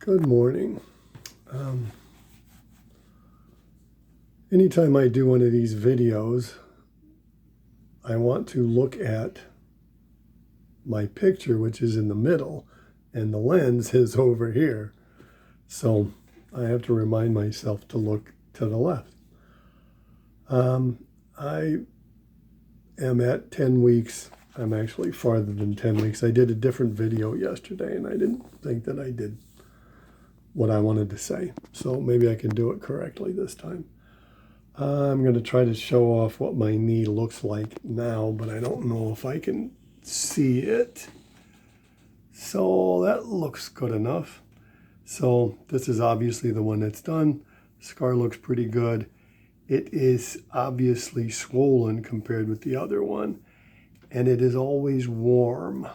Good morning. Anytime I do one of these videos, I want to look at my picture, which is in the middle, and the lens is over here. So I have to remind myself to look to the left. I am at 10 weeks. I'm actually farther than 10 weeks. I did a different video yesterday, and I didn't think that I did what I wanted to say. So maybe I can do it correctly this time. I'm going to try to show off what my knee looks like now, but I don't know if I can see it. So that looks good enough. So this is obviously the one that's done. Scar looks pretty good. It is obviously swollen compared with the other one, and it is always warm.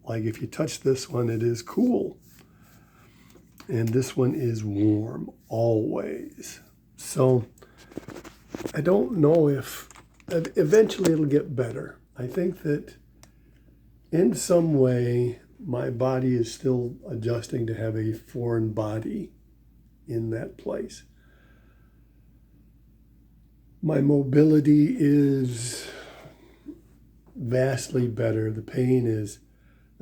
Like if you touch this one, it is cool. And this one is warm always. So I don't know if eventually it'll get better. I think that in some way my body is still adjusting to have a foreign body in that place. My mobility is vastly better. The pain is,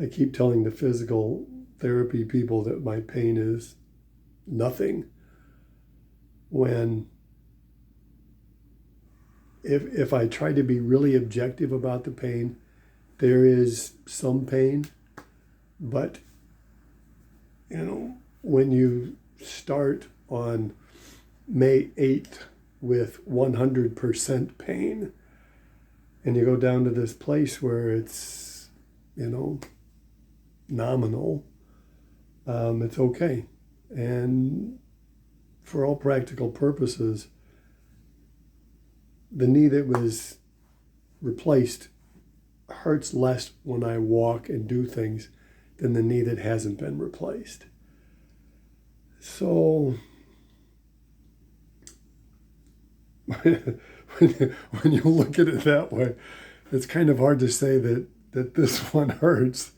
I keep telling the physical therapy people that my pain is nothing, when if I try to be really objective about the pain, there is some pain, but when you start on May 8th with 100% pain and you go down to this place where it's nominal, it's okay. And for all practical purposes, the knee that was replaced hurts less when I walk and do things than the knee that hasn't been replaced. So when you look at it that way, it's kind of hard to say that this one hurts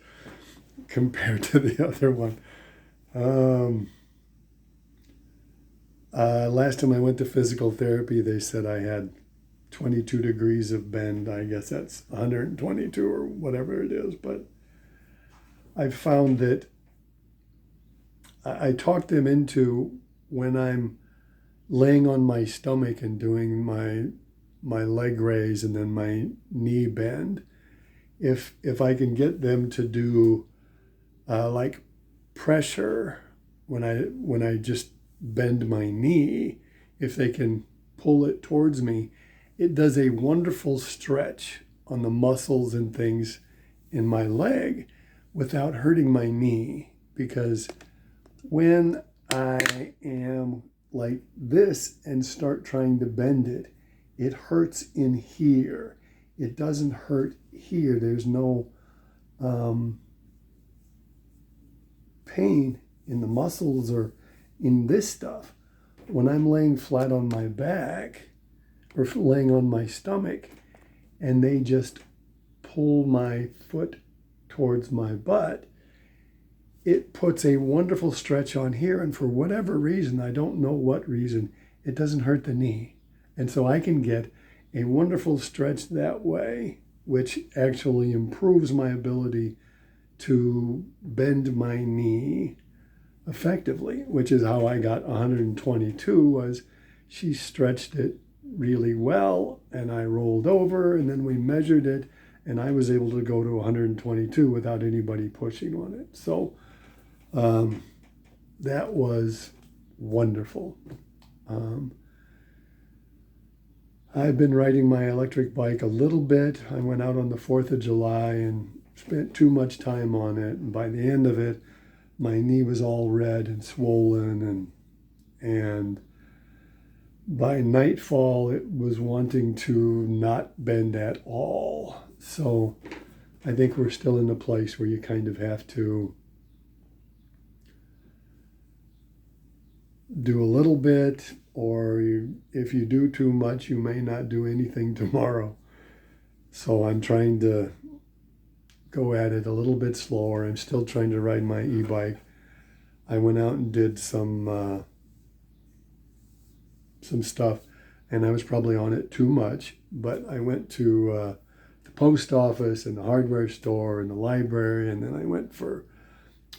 compared to the other one. Last time I went to physical therapy, they said I had 22 degrees of bend. I guess that's 122 or whatever it is. But I've found that I talked them into, when I'm laying on my stomach and doing my leg raise and then my knee bend, if I can get them to do like pressure when I just bend my knee, if they can pull it towards me, it does a wonderful stretch on the muscles and things in my leg without hurting my knee. Because when I am like this and start trying to bend it, it hurts in here. It doesn't hurt here. There's no pain in the muscles or in this stuff. When I'm laying flat on my back or laying on my stomach and they just pull my foot towards my butt, it puts a wonderful stretch on here, and for whatever reason, I don't know what reason, it doesn't hurt the knee. And so I can get a wonderful stretch that way, which actually improves my ability to bend my knee effectively, which is how I got 122, was she stretched it really well and I rolled over and then we measured it and I was able to go to 122 without anybody pushing on it. So that was wonderful. I've been riding my electric bike a little bit. I went out on the 4th of July and spent too much time on it. And by the end of it, my knee was all red and swollen. And by nightfall, it was wanting to not bend at all. So I think we're still in a place where you kind of have to do a little bit, or if you do too much, you may not do anything tomorrow. So I'm trying to go at it a little bit slower. I'm still trying to ride my e-bike I went out and did some stuff, and I was probably on it too much, but I went to the post office and the hardware store and the library, and then I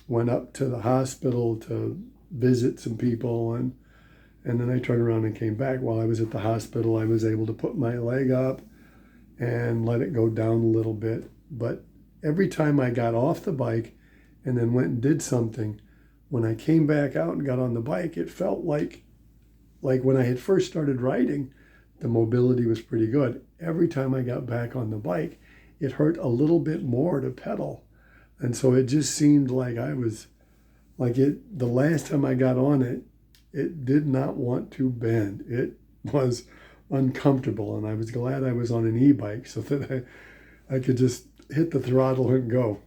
went up to the hospital to visit some people, and then I turned around and came back. While I was at the hospital, I was able to put my leg up and let it go down a little bit. But every time I got off the bike and then went and did something, when I came back out and got on the bike, it felt like when I had first started riding, the mobility was pretty good. Every time I got back on the bike, it hurt a little bit more to pedal. And so it just seemed like the last time I got on it, it did not want to bend. It was uncomfortable, and I was glad I was on an e-bike so that I could just hit the throttle and go.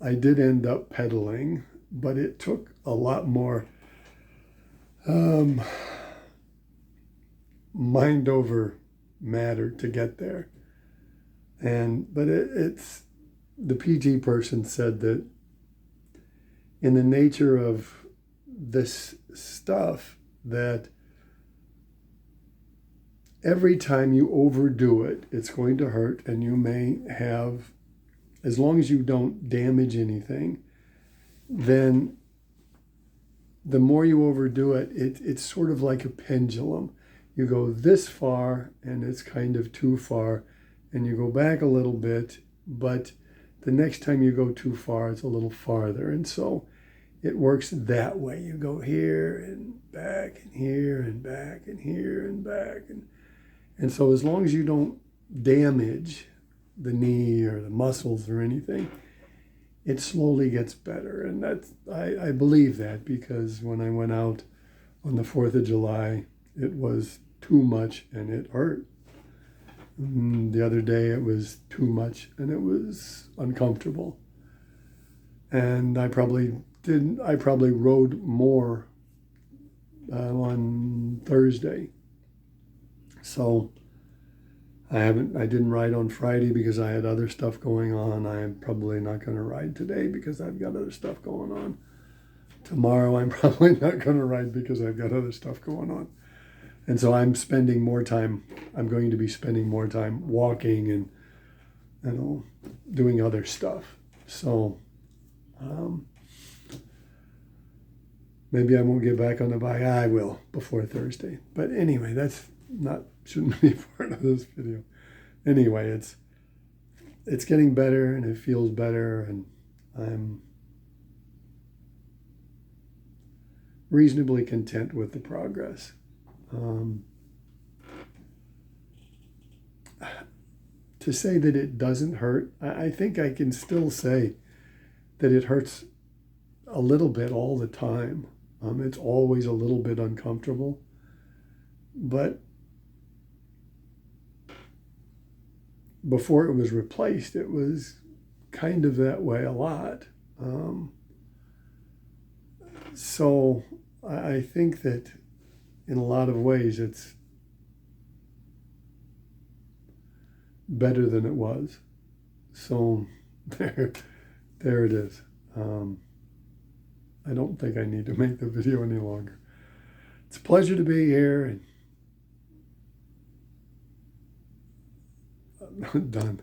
I did end up pedaling, but it took a lot more mind over matter to get there. But it's the PG person said that in the nature of this stuff, that every time you overdo it, it's going to hurt, and you may have, as long as you don't damage anything, then the more you overdo it, it's sort of like a pendulum. You go this far and it's kind of too far, and you go back a little bit, but the next time you go too far, it's a little farther. And so it works that way. You go here and back and here and back and here and back. And so as long as you don't damage the knee or the muscles or anything, it slowly gets better. And I believe that, because when I went out on the 4th of July, it was too much and it hurt. The other day it was too much and it was uncomfortable. And I probably rode more on Thursday. So I didn't ride on Friday because I had other stuff going on. I am probably not going to ride today because I've got other stuff going on. Tomorrow I'm probably not going to ride because I've got other stuff going on. And so I'm going to be spending more time walking and doing other stuff. So maybe I won't get back on the bike. I will before Thursday. But anyway, shouldn't be part of this video. Anyway, it's getting better and it feels better, and I'm reasonably content with the progress. To say that it doesn't hurt, I think I can still say that it hurts a little bit all the time. It's always a little bit uncomfortable, but before it was replaced, it was kind of that way a lot. So I think that in a lot of ways it's better than it was. So there it is. I don't think I need to make the video any longer. It's a pleasure to be here, and I'm done.